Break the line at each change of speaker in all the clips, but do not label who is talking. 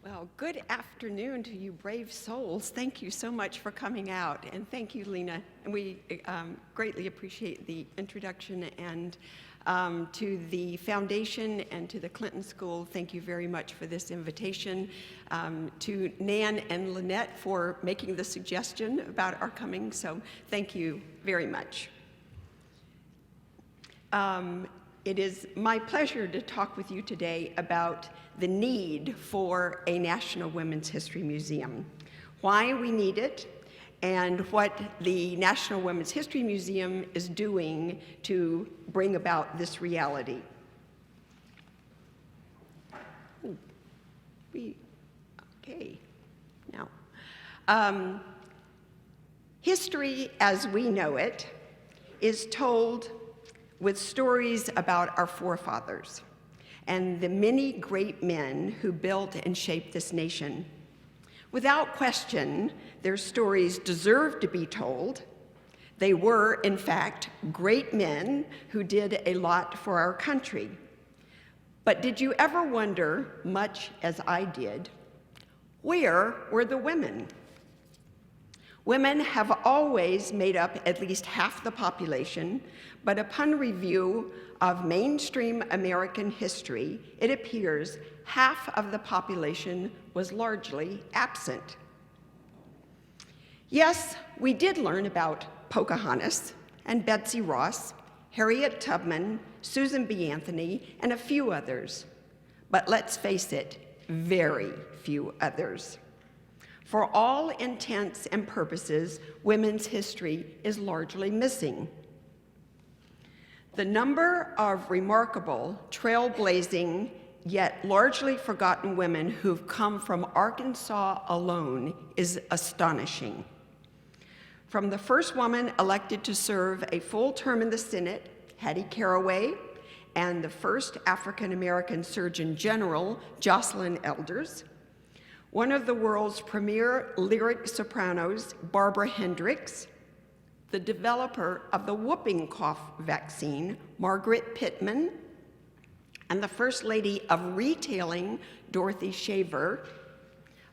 Well, good afternoon to you brave souls. Thank you so much for coming out, and thank you, Lena. And we greatly appreciate the introduction, and to the foundation and to the Clinton School, thank you very much for this invitation. To Nan and Lynette for making the suggestion about our coming, so thank you very much. It is my pleasure to talk with you today about the need for a National Women's History Museum, why we need it, and what the National Women's History Museum is doing to bring about this reality. Okay, now. History as we know it is told with stories about our forefathers and the many great men who built and shaped this nation. Without question, their stories deserve to be told. They were, in fact, great men who did a lot for our country. But did you ever wonder, much as I did, where were the women? Women have always made up at least half the population, but upon review of mainstream American history, it appears half of the population was largely absent. Yes, we did learn about Pocahontas and Betsy Ross, Harriet Tubman, Susan B. Anthony, and a few others. But let's face it, very few others. For all intents and purposes, women's history is largely missing. The number of remarkable, trailblazing, yet largely forgotten women who've come from Arkansas alone is astonishing. From the first woman elected to serve a full term in the Senate, Hattie Caraway, and the first African-American Surgeon General, Jocelyn Elders, one of the world's premier lyric sopranos, Barbara Hendricks, the developer of the whooping cough vaccine, Margaret Pittman, and the First Lady of Retailing, Dorothy Shaver.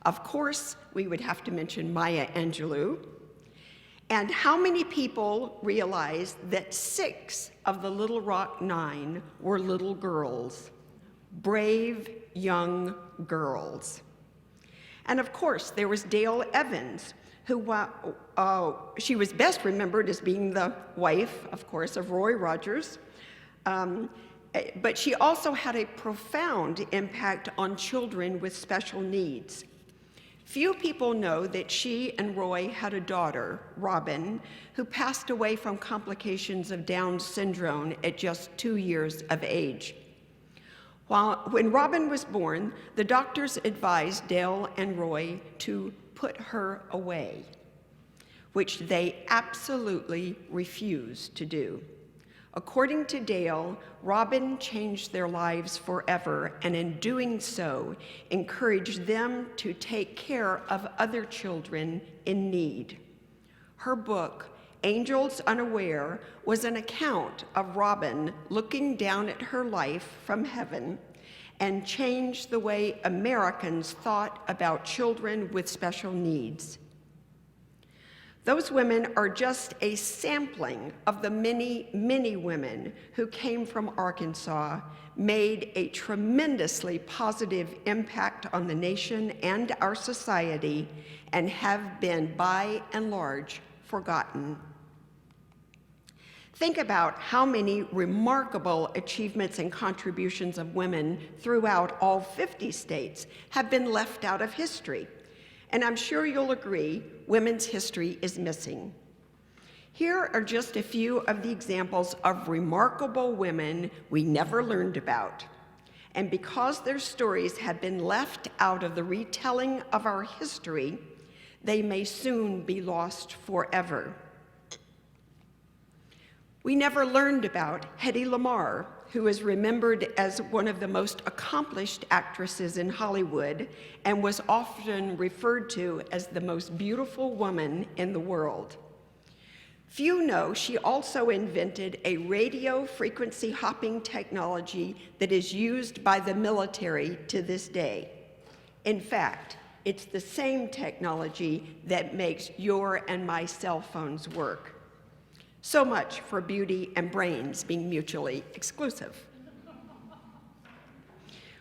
Of course, we would have to mention Maya Angelou. And how many people realize that 6 of the Little Rock 9 were little girls, brave young girls? And of course, there was Dale Evans, who she was best remembered as being the wife, of course, of Roy Rogers. But she also had a profound impact on children with special needs. Few people know that she and Roy had a daughter, Robin, who passed away from complications of Down syndrome at just 2 years of age. When Robin was born, the doctors advised Dale and Roy to put her away, which they absolutely refused to do. According to Dale, Robin changed their lives forever, and in doing so, encouraged them to take care of other children in need. Her book, Angels Unaware, was an account of Robin looking down at her life from heaven and changed the way Americans thought about children with special needs. Those women are just a sampling of the many, many women who came from Arkansas, made a tremendously positive impact on the nation and our society, and have been, by and large, forgotten. Think about how many remarkable achievements and contributions of women throughout all 50 states have been left out of history. And I'm sure you'll agree, women's history is missing. Here are just a few of the examples of remarkable women we never learned about. And because their stories have been left out of the retelling of our history, they may soon be lost forever. We never learned about Hedy Lamarr, who is remembered as one of the most accomplished actresses in Hollywood and was often referred to as the most beautiful woman in the world. Few know she also invented a radio frequency hopping technology that is used by the military to this day. In fact, it's the same technology that makes your and my cell phones work. So much for beauty and brains being mutually exclusive.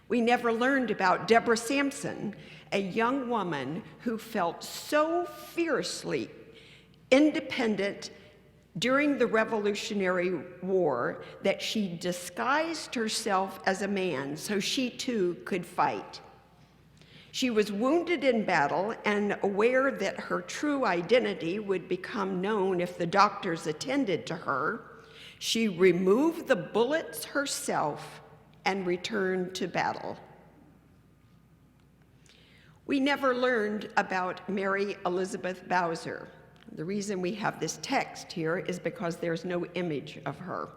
We never learned about Deborah Sampson, a young woman who felt so fiercely independent during the Revolutionary War that she disguised herself as a man so she too could fight. She was wounded in battle and aware that her true identity would become known if the doctors attended to her. She removed the bullets herself and returned to battle. We never learned about Mary Elizabeth Bowser. The reason we have this text here is because there's no image of her.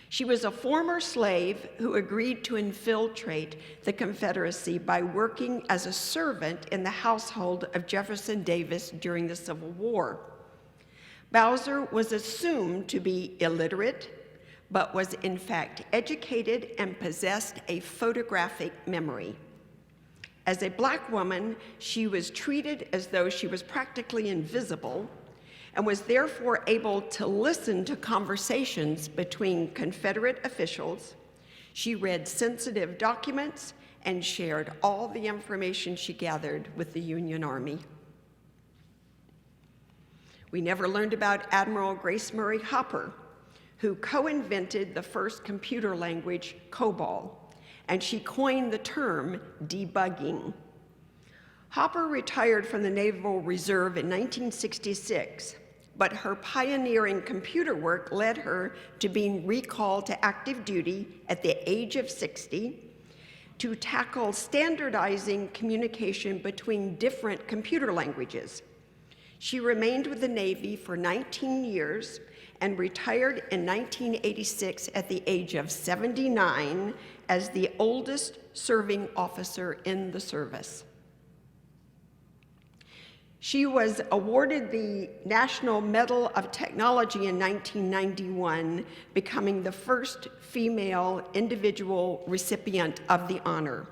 She was a former slave who agreed to infiltrate the Confederacy by working as a servant in the household of Jefferson Davis during the Civil War. Bowser was assumed to be illiterate, but was in fact educated and possessed a photographic memory. As a Black woman, she was treated as though she was practically invisible and was therefore able to listen to conversations between Confederate officials. She read sensitive documents and shared all the information she gathered with the Union Army. We never learned about Admiral Grace Murray Hopper, who co-invented the first computer language, COBOL, and she coined the term debugging. Hopper retired from the Naval Reserve in 1966, but her pioneering computer work led her to being recalled to active duty at the age of 60 to tackle standardizing communication between different computer languages. She remained with the Navy for 19 years and retired in 1986 at the age of 79 as the oldest serving officer in the service. She was awarded the National Medal of Technology in 1991, becoming the first female individual recipient of the honor.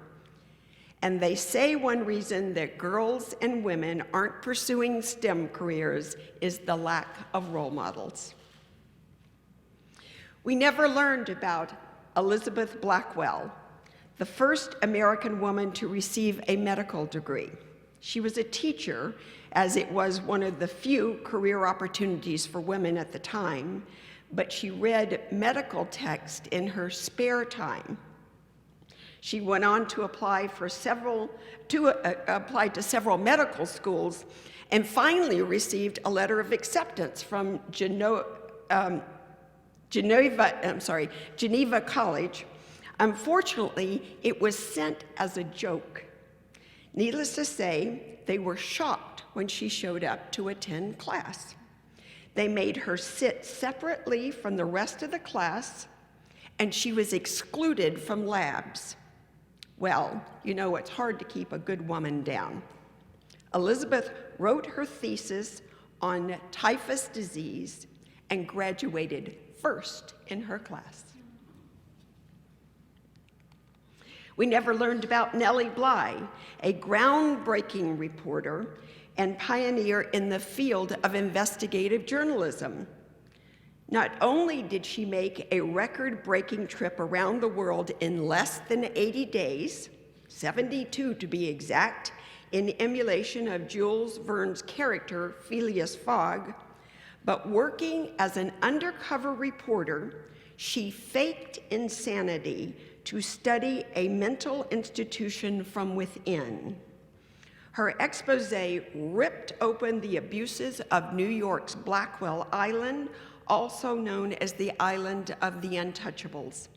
And they say one reason that girls and women aren't pursuing STEM careers is the lack of role models. We never learned about Elizabeth Blackwell, the first American woman to receive a medical degree. She was a teacher, as it was one of the few career opportunities for women at the time, but she read medical text in her spare time. She went on to apply to several medical schools and finally received a letter of acceptance from Geneva College. Unfortunately, it was sent as a joke. Needless to say, they were shocked when she showed up to attend class. They made her sit separately from the rest of the class, and she was excluded from labs. Well, you know, it's hard to keep a good woman down. Elizabeth wrote her thesis on typhus disease and graduated first in her class. We never learned about Nellie Bly, a groundbreaking reporter and pioneer in the field of investigative journalism. Not only did she make a record-breaking trip around the world in less than 80 days, 72 to be exact, in emulation of Jules Verne's character, Phileas Fogg, but working as an undercover reporter, she faked insanity to study a mental institution from within. Her expose ripped open the abuses of New York's Blackwell Island, also known as the Island of the Untouchables,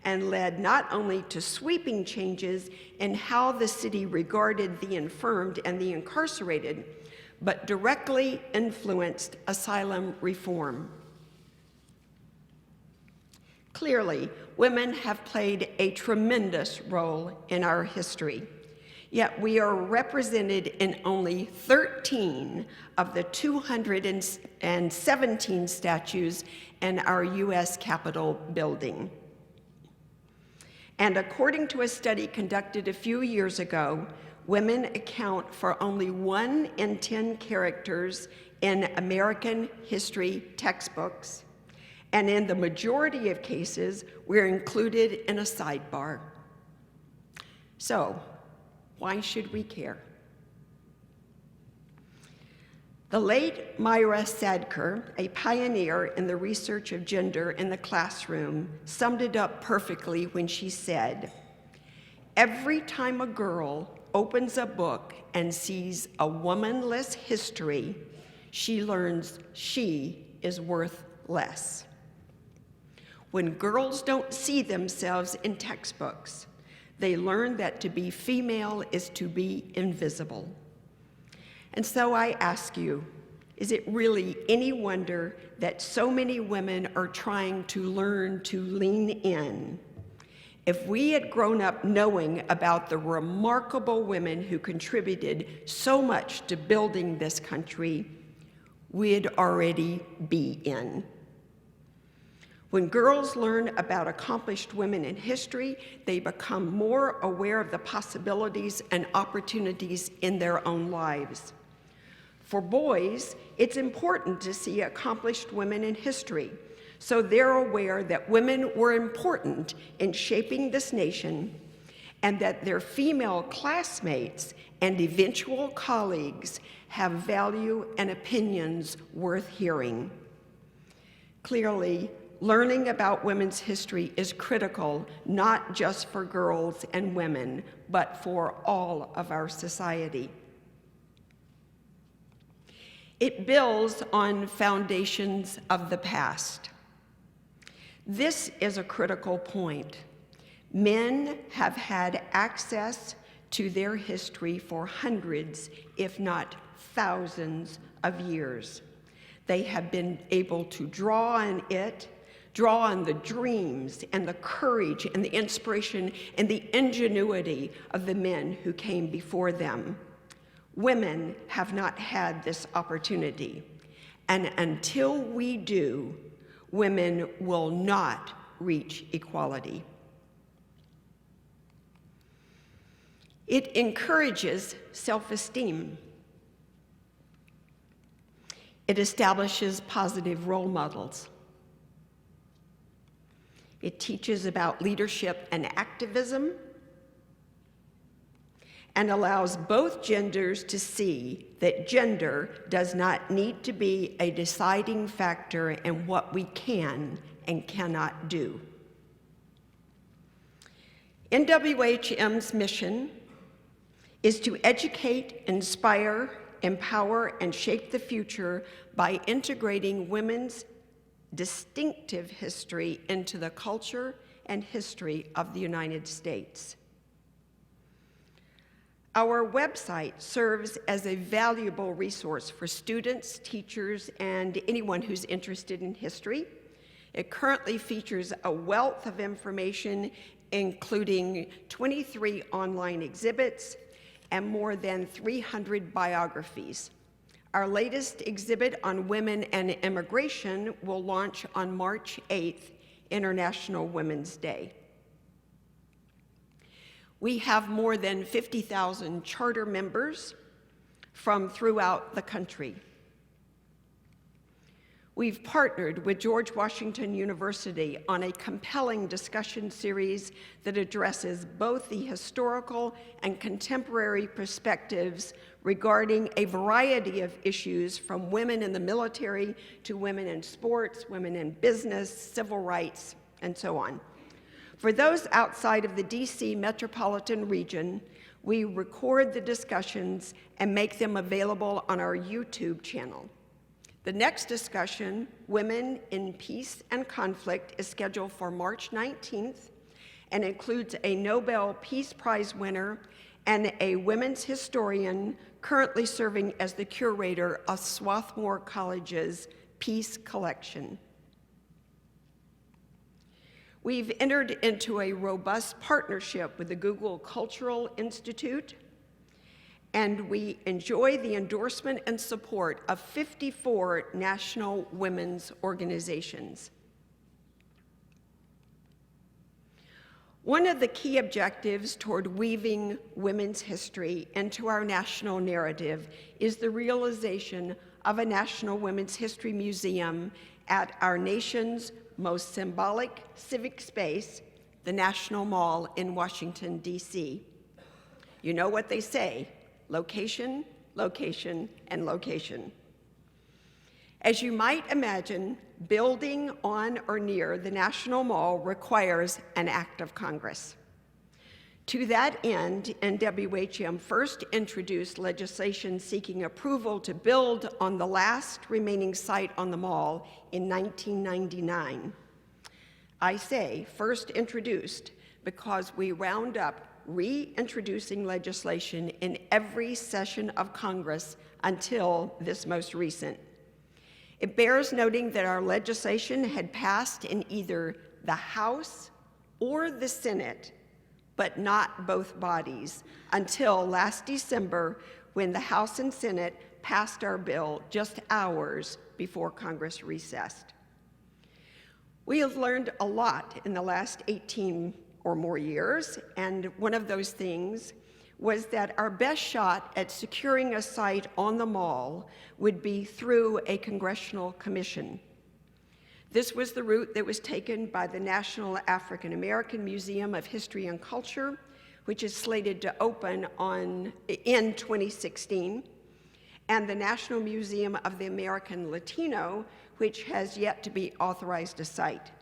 and led not only to sweeping changes in how the city regarded the infirmed and the incarcerated, but directly influenced asylum reform. Clearly, women have played a tremendous role in our history, yet we are represented in only 13 of the 217 statues in our U.S. Capitol building. And according to a study conducted a few years ago, women account for only 1 in 10 characters in American history textbooks, and in the majority of cases, we're included in a sidebar. So, why should we care? The late Myra Sadker, a pioneer in the research of gender in the classroom, summed it up perfectly when she said, "Every time a girl opens a book and sees a womanless history, she learns she is worth less." When girls don't see themselves in textbooks, they learn that to be female is to be invisible. And so I ask you, is it really any wonder that so many women are trying to learn to lean in? If we had grown up knowing about the remarkable women who contributed so much to building this country, we'd already be in. When girls learn about accomplished women in history, they become more aware of the possibilities and opportunities in their own lives. For boys, it's important to see accomplished women in history, so they're aware that women were important in shaping this nation and that their female classmates and eventual colleagues have value and opinions worth hearing. Clearly, learning about women's history is critical, not just for girls and women, but for all of our society. It builds on foundations of the past. This is a critical point. Men have had access to their history for hundreds, if not thousands, of years. They have been able to draw on it, draw on the dreams and the courage and the inspiration and the ingenuity of the men who came before them. Women have not had this opportunity, and until we do, women will not reach equality. It encourages self-esteem. It establishes positive role models. It teaches about leadership and activism, and allows both genders to see that gender does not need to be a deciding factor in what we can and cannot do. NWHM's mission is to educate, inspire, empower, and shape the future by integrating women's distinctive history into the culture and history of the United States. Our website serves as a valuable resource for students, teachers, and anyone who's interested in history. It currently features a wealth of information, including 23 online exhibits and more than 300 biographies. Our latest exhibit on women and immigration will launch on March 8th, International Women's Day. We have more than 50,000 charter members from throughout the country. We've partnered with George Washington University on a compelling discussion series that addresses both the historical and contemporary perspectives regarding a variety of issues, from women in the military to women in sports, women in business, civil rights, and so on. For those outside of the DC metropolitan region, we record the discussions and make them available on our YouTube channel. The next discussion, Women in Peace and Conflict, is scheduled for March 19th and includes a Nobel Peace Prize winner and a women's historian currently serving as the curator of Swarthmore College's Peace Collection. We've entered into a robust partnership with the Google Cultural Institute, and we enjoy the endorsement and support of 54 national women's organizations. One of the key objectives toward weaving women's history into our national narrative is the realization of a National Women's History Museum at our nation's most symbolic civic space, the National Mall in Washington, D.C. You know what they say, location, location, and location. As you might imagine, building on or near the National Mall requires an act of Congress. To that end, NWHM first introduced legislation seeking approval to build on the last remaining site on the mall in 1999. I say first introduced because we wound up reintroducing legislation in every session of Congress until this most recent. It bears noting that our legislation had passed in either the House or the Senate, but not both bodies, until last December when the House and Senate passed our bill just hours before Congress recessed. We have learned a lot in the last 18 or more years, and one of those things was that our best shot at securing a site on the mall would be through a Congressional Commission. This was the route that was taken by the National African American Museum of History and Culture, which is slated to open in 2016, and the National Museum of the American Latino, which has yet to be authorized a site.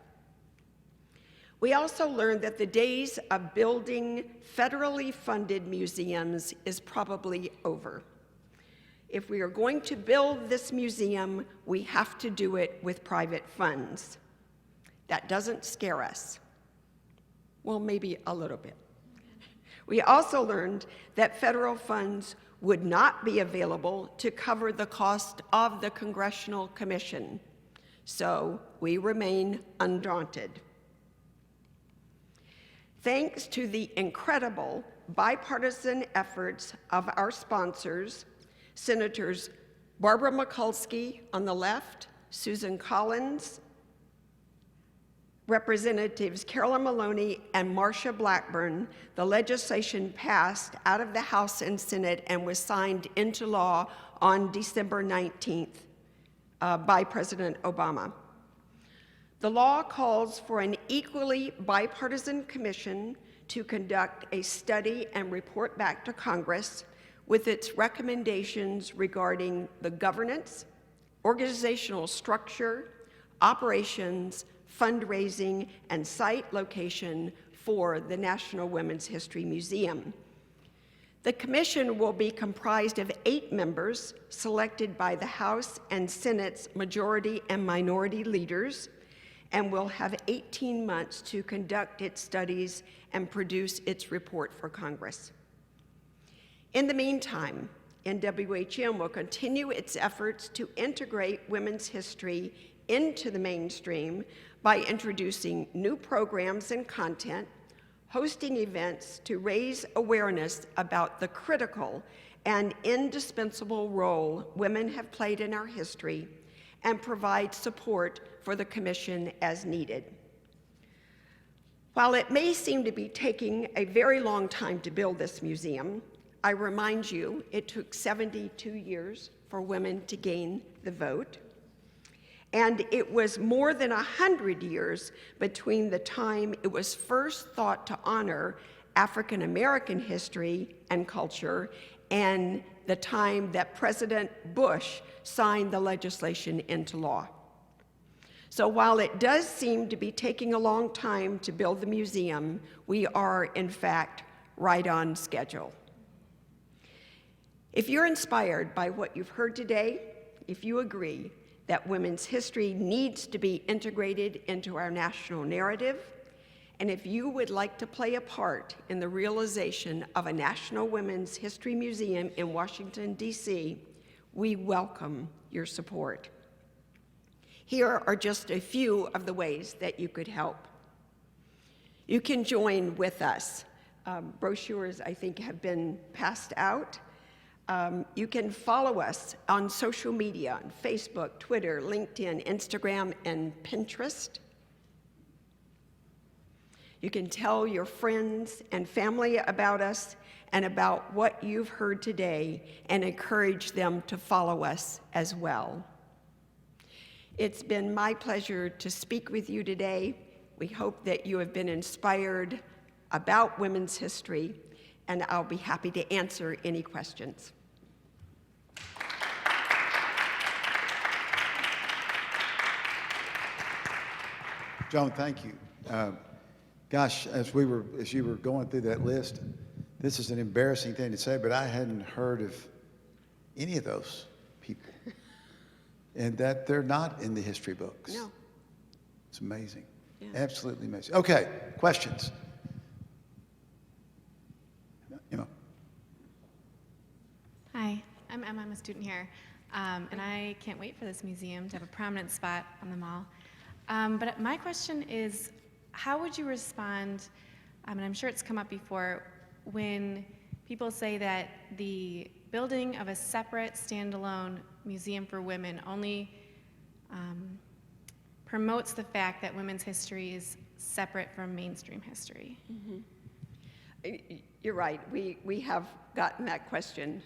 We also learned that the days of building federally funded museums is probably over. If we are going to build this museum, we have to do it with private funds. That doesn't scare us. Well, maybe a little bit. We also learned that federal funds would not be available to cover the cost of the Congressional Commission. So we remain undaunted. Thanks to the incredible bipartisan efforts of our sponsors, Senators Barbara Mikulski on the left, Susan Collins, Representatives Carolyn Maloney and Marsha Blackburn, the legislation passed out of the House and Senate and was signed into law on December 19th by President Obama. The law calls for an equally bipartisan commission to conduct a study and report back to Congress with its recommendations regarding the governance, organizational structure, operations, fundraising, and site location for the National Women's History Museum. The commission will be comprised of 8 members selected by the House and Senate's majority and minority leaders, and will have 18 months to conduct its studies and produce its report for Congress. In the meantime, NWHM will continue its efforts to integrate women's history into the mainstream by introducing new programs and content, hosting events to raise awareness about the critical and indispensable role women have played in our history, and provide support for the commission as needed. While it may seem to be taking a very long time to build this museum, I remind you it took 72 years for women to gain the vote, and it was more than 100 years between the time it was first thought to honor African American history and culture and the time that President Bush signed the legislation into law. So while it does seem to be taking a long time to build the museum, we are, in fact, right on schedule. If you're inspired by what you've heard today, if you agree that women's history needs to be integrated into our national narrative, and if you would like to play a part in the realization of a National Women's History Museum in Washington, D.C., we welcome your support. Here are just a few of the ways that you could help. You can join with us. Brochures, I think, have been passed out. You can follow us on social media, on Facebook, Twitter, LinkedIn, Instagram, and Pinterest. You can tell your friends and family about us and about what you've heard today and encourage them to follow us as well. It's been my pleasure to speak with you today. We hope that you have been inspired about women's history, and I'll be happy to answer any questions.
Joan, thank you. Gosh, as you were going through that list, this is an embarrassing thing to say, but I hadn't heard of any of those people, and that they're not in the history books.
No.
It's amazing.
Yeah.
Absolutely amazing. Okay, questions?
Hi, I'm Emma. I'm a student here, and I can't wait for this museum to have a prominent spot on the mall. But my question is, how would you respond, and I'm sure it's come up before, when people say that the building of a separate standalone museum for women only promotes the fact that women's history is separate from mainstream history?
Mm-hmm. You're right. We have gotten that question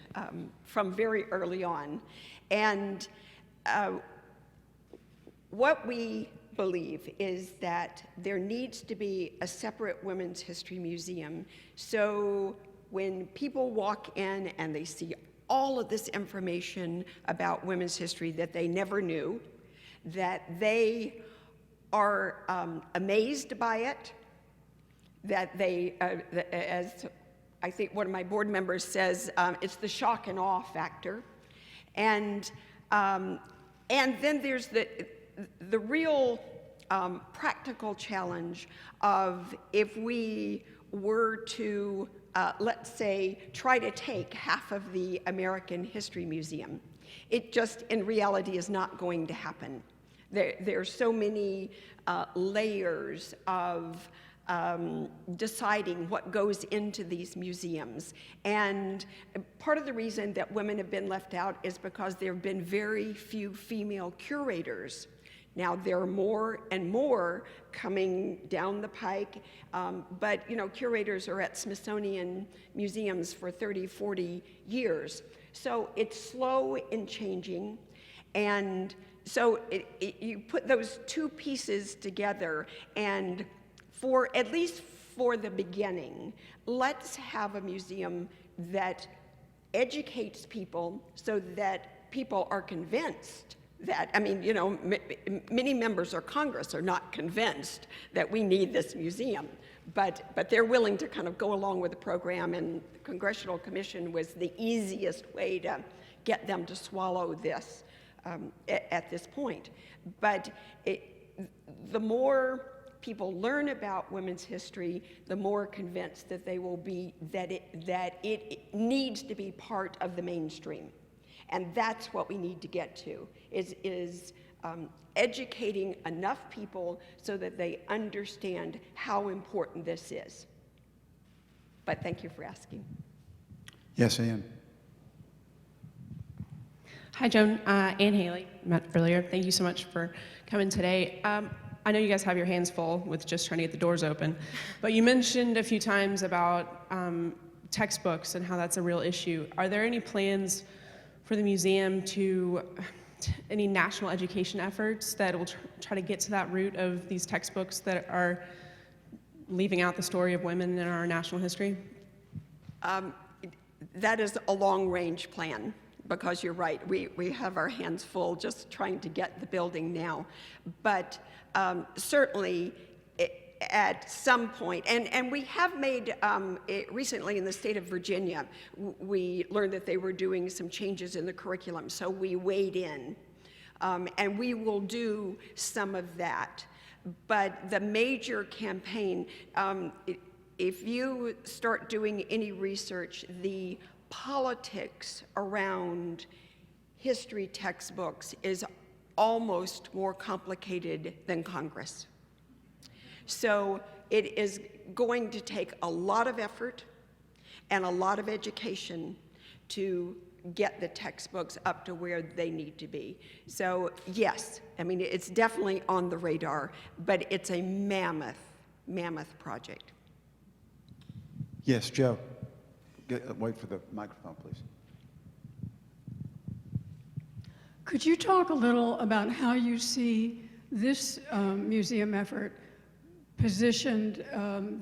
from very early on. And what we believe is that there needs to be a separate women's history museum, so when people walk in and they see all of this information about women's history that they never knew, that they are amazed by it, that they, as I think one of my board members says, it's the shock and awe factor. And then there's the real practical challenge of if we were to, let's say, try to take half of the American History Museum. It just, in reality, is not going to happen. There are so many layers of deciding what goes into these museums. And part of the reason that women have been left out is because there have been very few female curators. Now, there are more and more coming down the pike, but curators are at Smithsonian museums for 30, 40 years. So it's slow in changing, and so you put those two pieces together, and at least for the beginning, let's have a museum that educates people so that people are convinced that, many members of Congress are not convinced that we need this museum, but they're willing to kind of go along with the program, and the Congressional Commission was the easiest way to get them to swallow this at this point. But the more people learn about women's history, the more convinced that they will be that it needs to be part of the mainstream. And that's what we need to get to, is educating enough people so that they understand how important this is. But thank you for asking.
Yes, Ann.
Hi, Joan. Ann Haley, met earlier. Thank you so much for coming today. I know you guys have your hands full with just trying to get the doors open, but you mentioned a few times about textbooks and how that's a real issue. Are there any plans for the museum to any national education efforts that will try to get to that root of these textbooks that are leaving out the story of women in our national history?
That is a long-range plan, because you're right, we have our hands full just trying to get the building now. But certainly at some point, and we have made, recently in the state of Virginia, we learned that they were doing some changes in the curriculum, so we weighed in. And we will do some of that. But the major campaign, if you start doing any research, the politics around history textbooks is almost more complicated than Congress. So it is going to take a lot of effort and a lot of education to get the textbooks up to where they need to be. So yes, it's definitely on the radar, but it's a mammoth mammoth project.
Yes, Joe. Wait for the microphone, please.
Could you talk a little about how you see this museum effort positioned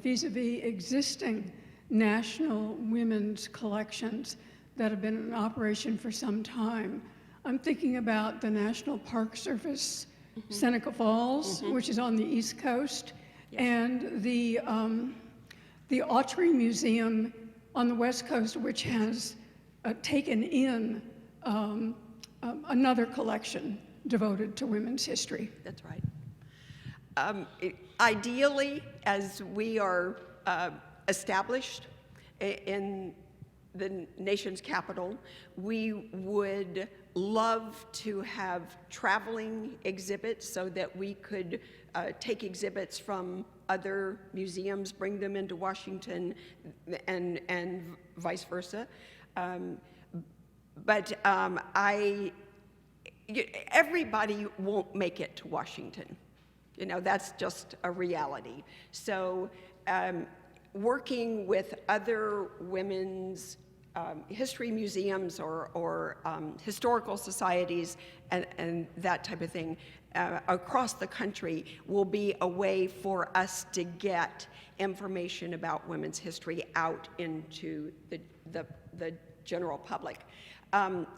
vis-a-vis existing national women's collections that have been in operation for some time? I'm thinking about the National Park Service, Seneca Falls, which is on the East Coast, and the Autry Museum on the West Coast, which has taken in another collection devoted to women's history.
That's right. Ideally, as we are established in the nation's capital, we would love to have traveling exhibits so that we could take exhibits from other museums, bring them into Washington, and vice versa. But everybody won't make it to Washington. You know, that's just a reality. So working with other women's history museums or historical societies and that type of thing across the country will be a way for us to get information about women's history out into the general public.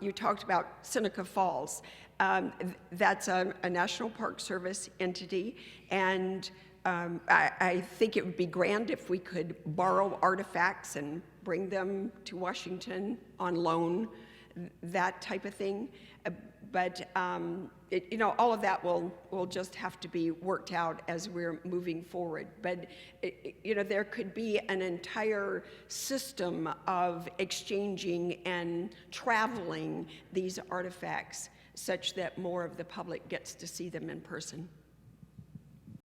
You talked about Seneca Falls. That's a National Park Service entity, and I think it would be grand if we could borrow artifacts and bring them to Washington on loan, that type of thing. But you know, all of that will just have to be worked out as we're moving forward. But you know, there could be an entire system of exchanging and traveling these artifacts such that more of the public gets to see them in person.